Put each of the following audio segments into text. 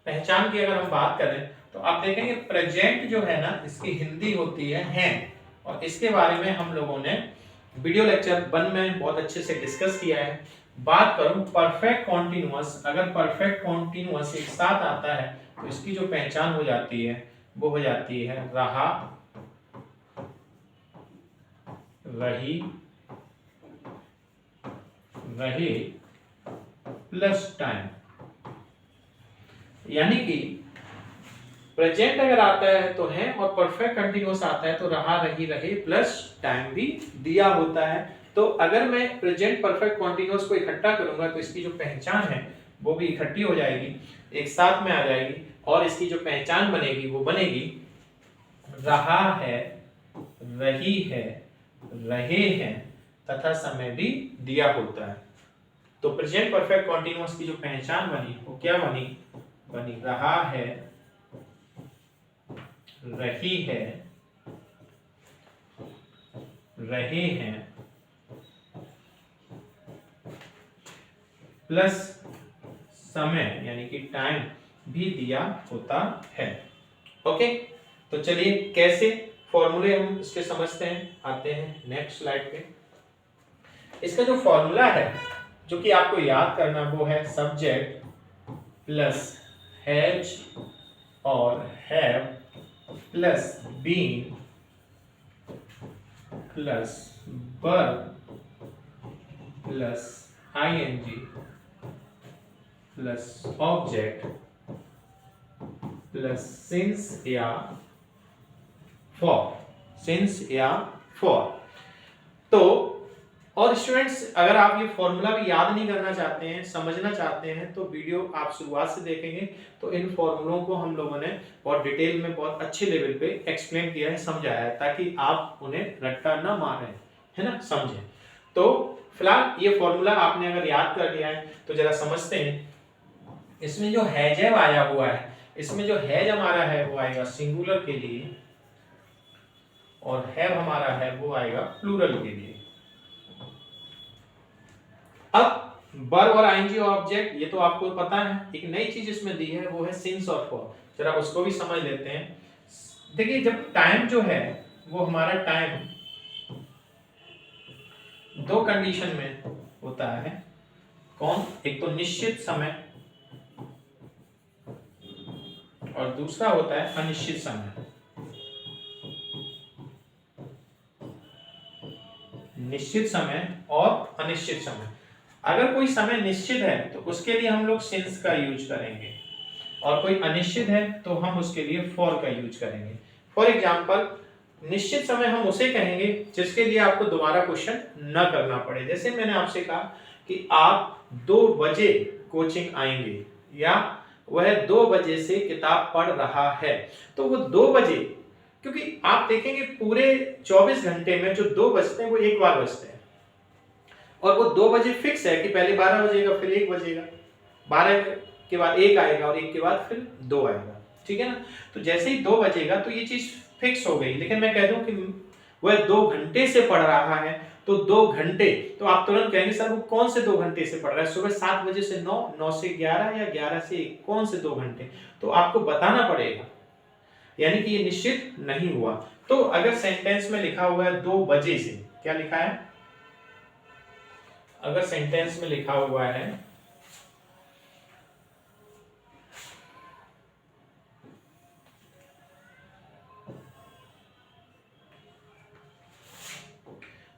पहचान की अगर हम बात करें तो आप देखेंगे प्रेजेंट जो है ना इसकी हिंदी होती है, और इसके बारे में हम लोगों ने वीडियो लेक्चर 1 में बहुत अच्छे से डिस्कस किया है। बात करूं परफेक्ट कॉन्टिन्यूअस, अगर परफेक्ट कॉन्टिन्यूअस एक साथ आता है तो इसकी जो पहचान हो जाती है वो हो जाती है रहा, रही, रहे प्लस टाइम। यानी कि प्रेजेंट अगर आता है तो है, और परफेक्ट कंटिन्यूअस आता है तो रहा, रही, रहे प्लस टाइम भी दिया होता है। तो अगर मैं प्रेजेंट परफेक्ट कंटिन्यूअस को इकट्ठा करूंगा तो इसकी जो पहचान है वो भी इकट्ठी हो जाएगी, एक साथ में आ जाएगी, और इसकी जो पहचान बनेगी वो बनेगी रहा है, रही है, रहे हैं तथा समय भी दिया होता है। तो प्रेजेंट परफेक्ट कंटिन्यूअस की जो पहचान बनी वो क्या बनी? बनी रहा है, रही है, रहे हैं प्लस समय यानी कि टाइम भी दिया होता है। ओके, तो चलिए कैसे फॉर्मूले हम इसके समझते हैं, आते हैं नेक्स्ट स्लाइड पे। इसका जो फॉर्मूला है जो कि आपको याद करना वो है सब्जेक्ट प्लस हैज और have plus been plus verb plus ING plus object plus since या फॉर, सिंस या फॉर। तो और स्टूडेंट्स अगर आप ये फॉर्मूला भी याद नहीं करना चाहते हैं, समझना चाहते हैं, तो वीडियो आप शुरुआत से देखेंगे तो इन फॉर्मूलों को हम लोगों ने बहुत डिटेल में बहुत अच्छे लेवल पे एक्सप्लेन किया है, समझाया है, ताकि आप उन्हें रट्टा ना मारें, है ना, समझें। तो फिलहाल ये फॉर्मूला आपने अगर याद कर लिया है तो जरा समझते हैं। इसमें जो हैज आया हुआ है, इसमें जो हैज हमारा है वो आएगा सिंगुलर के लिए, और हैव हमारा है वो आएगा प्लूरल के लिए। अब वर्ब और आईएनजी और ऑब्जेक्ट ये तो आपको पता है। एक नई चीज इसमें दी है वो है सिंस और फॉर, जरा उसको भी समझ लेते हैं। देखिए जब टाइम जो है वो हमारा टाइम दो कंडीशन में होता है। कौन? एक तो निश्चित समय और दूसरा होता है अनिश्चित समय। निश्चित समय और अनिश्चित समय। अगर कोई समय निश्चित है तो उसके लिए हम लोग सिंस का यूज करेंगे, और कोई अनिश्चित है तो हम उसके लिए फॉर का यूज करेंगे। फॉर एग्जांपल निश्चित समय हम उसे कहेंगे जिसके लिए आपको दोबारा क्वेश्चन न करना पड़े। जैसे मैंने आपसे कहा कि आप 2 बजे कोचिंग आएंगे, या वह 2 बजे से किताब पढ़ रहा है, तो वो 2 बजे, क्योंकि आप देखेंगे पूरे 24 घंटे में जो 2 बजते हैं वो एक बार बजते हैं, और वो 2 बजे फिक्स है कि पहले 12 बजेगा फिर 1 बजेगा, 12 के बाद 1 आएगा और 1 के बाद फिर 2 आएगा, ठीक है ना। तो जैसे ही 2 बजेगा तो ये चीज फिक्स हो गई। लेकिन मैं कह दूं कि वह 2 घंटे से पढ़ रहा है, तो 2 घंटे, तो आप तुरंत कहेंगे सर वो कौन से 2 घंटे से पढ़ रहा है? सुबह 7 बजे से 9, 9 से 11 या 11 से 1, कौन से 2 घंटे? तो आपको बताना पड़ेगा, यानी कि ये निश्चित नहीं हुआ। तो अगर सेंटेंस में लिखा हुआ है 2 बजे से, क्या लिखा है? अगर सेंटेंस में लिखा हुआ है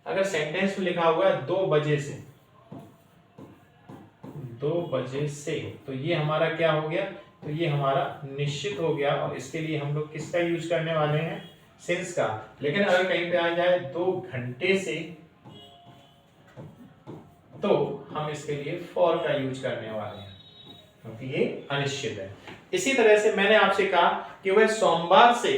अगर सेंटेंस में लिखा हुआ है 2 बजे से, 2 बजे से, तो ये हमारा क्या हो गया? तो ये हमारा निश्चित हो गया, और इसके लिए हम लोग किसका यूज करने वाले हैं? सिंस का। लेकिन अगर कहीं पे आ जाए 2 घंटे से, तो हम इसके लिए फॉर का यूज करने वाले हैं, क्योंकि ये अनिश्चित है। इसी तरह से मैंने आपसे कहा कि वह सोमवार से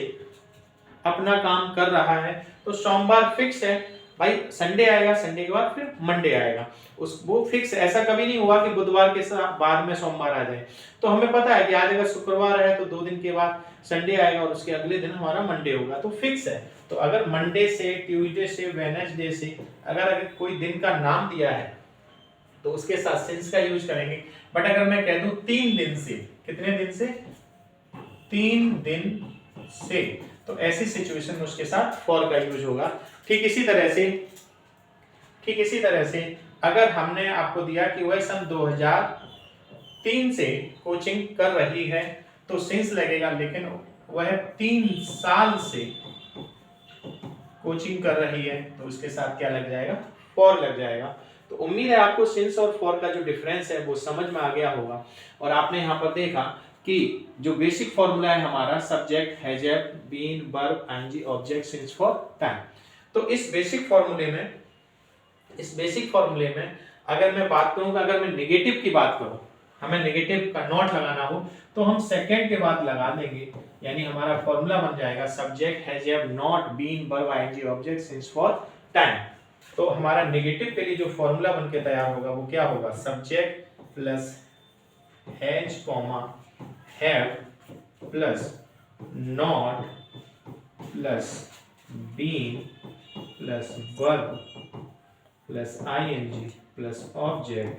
अपना काम कर रहा है, तो सोमवार फिक्स है भाई, संडे आएगा, संडे के बाद फिर मंडे आएगा, उस वो फिक्स। ऐसा कभी नहीं हुआ कि बुधवार के साथ बाद में सोमवार आ जाए। तो हमें पता है कि आज अगर शुक्रवार है तो 2 दिन के बाद संडे आएगा और उसके अगले दिन हमारा मंडे होगा, तो फिक्स है। तो अगर मंडे से, ट्यूसडे से, वेडनेसडे से अगर कोई दिन का नाम दिया है तो उसके साथ सिंस का यूज करेंगे। बट अगर मैं कह दूं 3 दिन से, कितने दिन से? 3 दिन से। तो ऐसी सिचुएशन में उसके साथ फॉर का यूज होगा। ठीक इसी तरह से अगर हमने आपको दिया कि वह सन 2003 से कोचिंग कर रही है तो सिंस लगेगा, लेकिन वह 3 साल से कोचिंग कर रही है तो उसके साथ क्या लग जाएगा? फॉर लग जाएगा। तो उम्मीद है आपको सिंस और फॉर का जो डिफरेंस है वो समझ में आ गया होगा। और आपने यहाँ पर देखा कि जो बेसिक फॉर्मूला है हमारा subject, has have, been, verb, ING, object, since, for, time. तो इस बेसिक फॉर्मूले में अगर मैं बात करूंगा, अगर मैं नेगेटिव की बात करूं, हमें नेगेटिव का नॉट लगाना हो तो हम सेकंड के बाद लगा देंगे, यानी हमारा फॉर्मूला बन जाएगा subject, has have, not, been, verb, ING, object, since, for, time. तो हमारा नेगेटिव के लिए जो फॉर्मूला बन के तैयार होगा वो क्या होगा? Subject plus has comma have plus not plus been plus verb plus ING plus object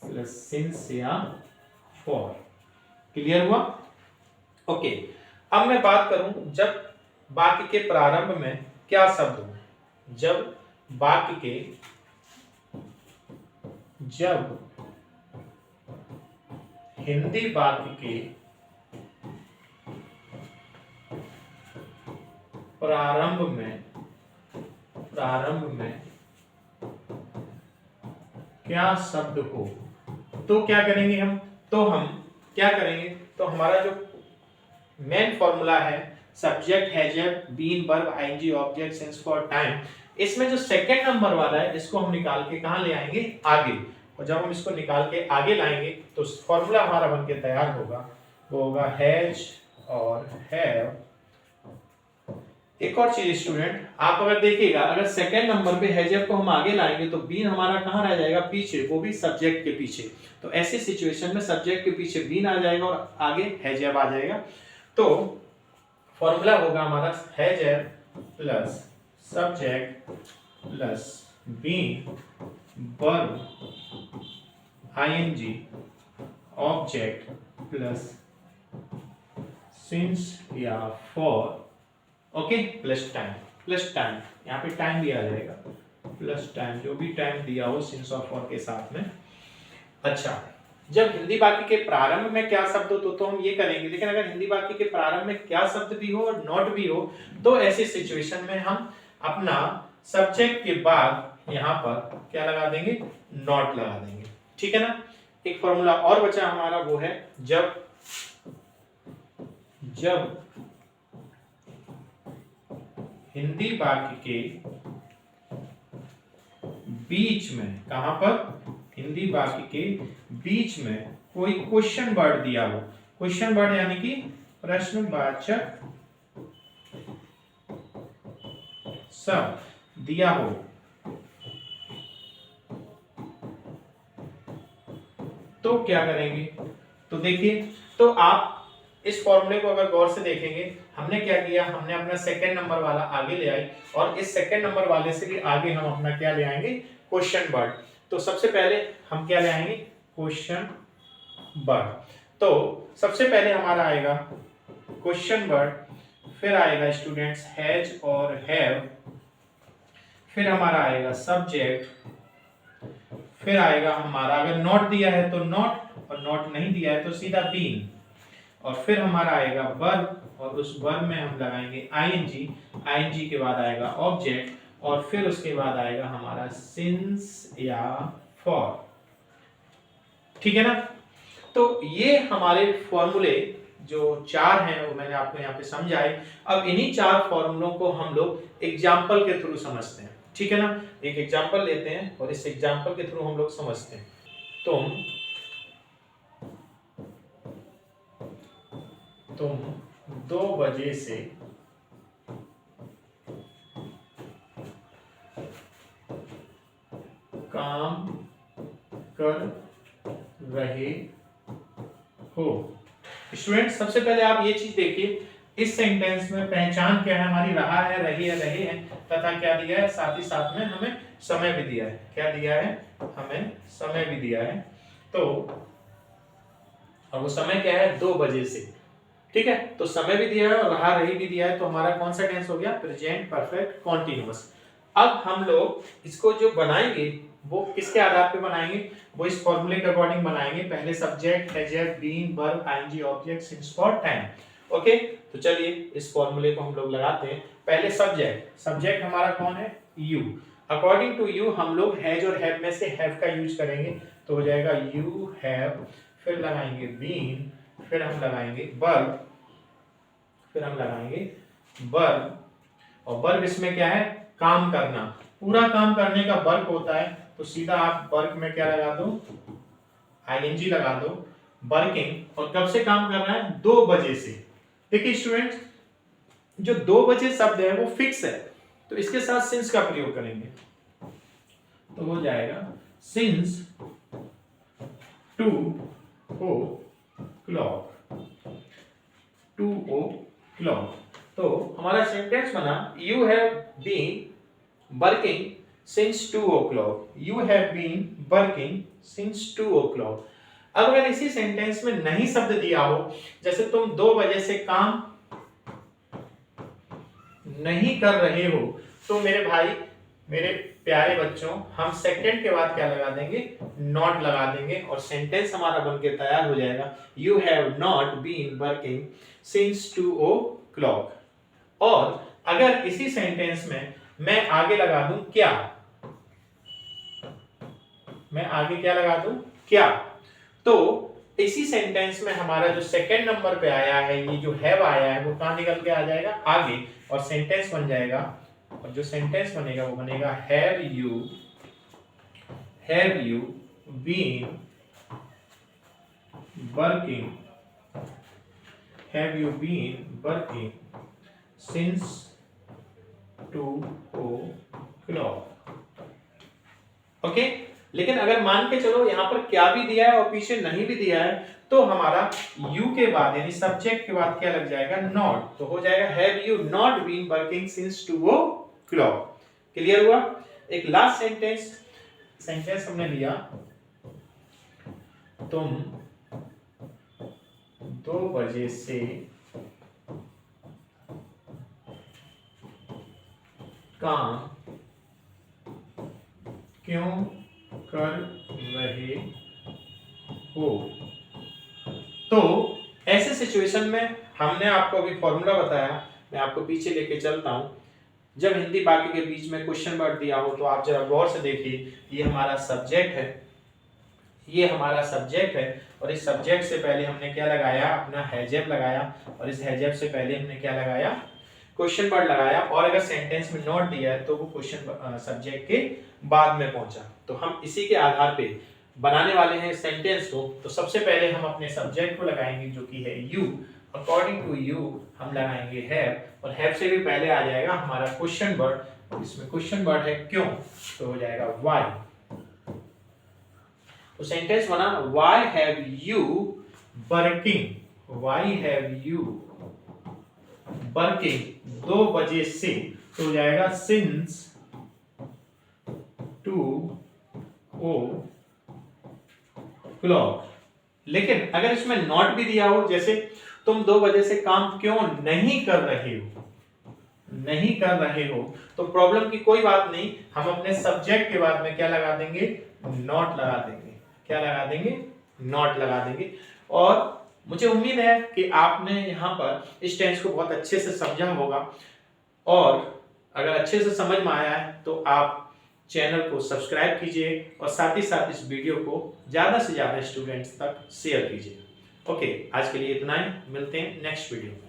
plus since या फॉर। क्लियर हुआ? ओके। अब मैं बात करूं जब वाक्य के प्रारंभ में क्या शब्द हो। जब हिंदी वाक्य के प्रारंभ में क्या शब्द हो तो क्या करेंगे हम? तो हमारा जो मेन फॉर्मूला है subject, has have, been, verb, ING, object, since, for, time, इसमें जो सेकंड नंबर वाला है इसको हम निकाल के कहां ले आएंगे? आगे। और जब हम इसको निकाल के आगे लाएंगे तो फॉर्मूला हमारा बनके तैयार होगा, वो होगा हैज और हैव। एक और चीज स्टूडेंट, आप अगर देखिएगा, अगर सेकंड नंबर पे हैज हैव को हम आगे लाएंगे तो बीन हमारा कहां रह जाएगा? पीछे, वो भी सब्जेक्ट के पीछे। तो ऐसी सिचुएशन में सब्जेक्ट के पीछे बीन आ जाएगा और आगे हैज हैव आ जाएगा। तो फॉर्मूला होगा हमारा has have plus subject plus been, verb, ING, object plus since या फॉर, ओके, प्लस टाइम। यहाँ पे टाइम भी आ जाएगा, प्लस टाइम, जो भी टाइम दिया हो सिंस और फॉर के साथ में। अच्छा, जब हिंदी वाक्य के प्रारंभ में क्या शब्द हो तो हम ये करेंगे, लेकिन अगर हिंदी वाक्य के प्रारंभ में क्या शब्द भी हो और नॉट भी हो तो ऐसी सिचुएशन में हम अपना सब्जेक्ट के बाद यहाँ पर क्या लगा देंगे? नॉट लगा देंगे। ठीक है ना? एक फॉर्मूला और बचा हमारा, वो है जब हिंदी वाक्य के बीच में, कहां पर? हिंदी वाक्य के बीच में कोई क्वेश्चन वर्ड दिया हो, क्वेश्चन वर्ड यानी कि प्रश्नवाचक शब्द दिया हो तो क्या करेंगे? तो देखिए, तो आप इस फॉर्मूले को अगर गौर से देखेंगे, हमने क्या किया? हमने अपना सेकंड नंबर वाला आगे ले आए और इस सेकंड नंबर वाले से भी आगे हम अपना क्या ले आएंगे? Question word. तो सबसे पहले हम क्या ले आएंगे? Question word. तो सबसे पहले हमारा आएगा क्वेश्चन वर्ड, फिर आएगा स्टूडेंट्स हैज और हैव, फिर हमारा आएगा सब्जेक्ट, फिर आएगा हमारा, अगर नॉट दिया है तो नॉट और नॉट नहीं दिया है तो सीधा बीन, और फिर हमारा आएगा वर्ब और उस वर्ब में हम लगाएंगे आईएनजी, आईएनजी के बाद आएगा ऑब्जेक्ट और फिर उसके बाद आएगा हमारा सिंस या फॉर। ठीक है ना? तो ये हमारे फॉर्मूले जो 4 हैं वो मैंने आपको यहाँ पे समझाए। अब इन्हीं 4 फॉर्मूलों को हम लोग एग्जाम्पल के थ्रू समझते हैं। ठीक है ना? एक एग्जाम्पल लेते हैं और इस एग्जाम्पल के थ्रू हम लोग समझते हैं। तुम 2 बजे से काम कर रहे हो। स्टूडेंट, सबसे पहले आप ये चीज देखिए, इस सेंटेंस में पहचान क्या है हमारी? रहा है, रही है, रहे हैं, तथा क्या दिया है? साथ ही साथ में हमें समय भी दिया है। क्या दिया है? हमें समय भी दिया है। तो और वो समय क्या है 2 बजे से, ठीक है। तो समय भी दिया है और रहा रही भी दिया है, तो हमारा कौन सा टेंस हो गया, प्रेजेंट परफेक्ट कॉन्टिन्यूअस। अब हम लोग इसको जो बनाएंगे वो किसके आधार पे बनाएंगे, वो इस फॉर्मूले के अकॉर्डिंग बनाएंगे। पहले subject, have been, verb, ING, object, since, for, time. Okay, तो चलिए इस फॉर्मूले को हम लोग लगाते हैं। पहले सब्जेक्ट, सब्जेक्ट हमारा कौन है, यू। अकॉर्डिंग टू यू हम लोग हैज और हैव में से हैव का यूज करेंगे, तो हो जाएगा यू हैव, फिर लगाएंगे बीन, फिर हम लगाएंगे वर्ब, फिर हम लगाएंगे वर्ब, और वर्ब इसमें क्या है, काम करना। पूरा काम करने का वर्ब होता है, तो सीधा आप वर्ब में क्या लगा दो, आईएनजी लगा दो, वर्किंग। और कब से काम कर रहा है, 2 बजे से। देखिए स्टूडेंट्स, जो 2 बजे शब्द है वो फिक्स है, तो इसके साथ सिंस का प्रयोग करेंगे, तो हो जाएगा सिंस 2 o'clock, 2 o'clock। तो हमारा सेंटेंस बना, you have been working since 2 o'clock, you have been working since 2 o'clock। अब अगर इसी सेंटेंस में नहीं शब्द दिया हो, जैसे तुम 2 बजे से काम नहीं कर रहे हो, तो मेरे भाई, मेरे प्यारे बच्चों, हम सेकंड के बाद क्या लगा देंगे, नॉट लगा देंगे, और सेंटेंस हमारा बनके तैयार हो जाएगा, you have not been working since 2 o'clock। और अगर इसी सेंटेंस में मैं आगे लगा दूं क्या, मैं आगे क्या लगा दूं, क्या, तो इसी सेंटेंस में हमारा जो सेकंड नंबर पे आया है, ये जो हैव आया है, वो कहां निकल के आ जाएगा, आगे, और सेंटेंस बन जाएगा। और जो सेंटेंस बनेगा वो बनेगा have you been working, have you been working since 2 o'clock। Okay, लेकिन अगर मान के चलो यहाँ पर क्या भी दिया है और पीछे नहीं भी दिया है, तो हमारा यू के बाद यानी सब्जेक्ट के बाद क्या लग जाएगा, नॉट, तो हो जाएगा have you not been working since 2 o'clock। Clear हुआ। एक लास्ट सेंटेंस हमने लिया, तुम 2 बजे से काम क्यों कर रहे हो। तो ऐसे सिचुएशन में हमने आपको अभी फॉर्मूला बताया, मैं आपको पीछे लेके चलता हूं। जब हिंदी वाक्य के बीच में क्वेश्चन वर्ड दिया हो, तो आप जरा गौर से देखिए, ये हमारा सब्जेक्ट है, ये हमारा सब्जेक्ट है, और इस सब्जेक्ट से पहले हमने क्या लगाया, अपना हैजब लगाया, और इस हैजब से पहले हमने क्या लगाया, क्वेश्चन वर्ड लगाया। और अगर सेंटेंस में नॉट दिया है तो वो क्वेश्चन सब्जेक्ट के बाद में पहुंचा। तो हम इसी के आधार पे बनाने वाले हैं सेंटेंस को। तो सबसे पहले हम अपने सब्जेक्ट को लगाएंगे, जो कि है यू। अकॉर्डिंग टू यू हम लगाएंगे हैव, और हैव से भी पहले आ जाएगा हमारा क्वेश्चन वर्ड, और इसमें क्वेश्चन वर्ड है क्यों, तो हो जाएगा व्हाई। तो सेंटेंस बना, why have you working, why have you working 2 बजे से, तो हो जाएगा सिंस 2 o'clock। लेकिन अगर इसमें नॉट भी दिया हो, जैसे तुम 2 बजे से काम क्यों नहीं कर रहे हो, नहीं कर रहे हो, तो प्रॉब्लम की कोई बात नहीं, हम अपने सब्जेक्ट के बाद में क्या लगा देंगे, नॉट लगा देंगे। क्या लगा देंगे, नॉट लगा देंगे। और मुझे उम्मीद है कि आपने यहाँ पर इस टेंस को बहुत अच्छे से समझा होगा, और अगर अच्छे से समझ में आया है तो आप चैनल को सब्सक्राइब कीजिए, और साथ ही साथ इस वीडियो को ज़्यादा से ज़्यादा स्टूडेंट्स तक शेयर कीजिए। ओके, आज के लिए इतना ही, मिलते हैं नेक्स्ट वीडियो में।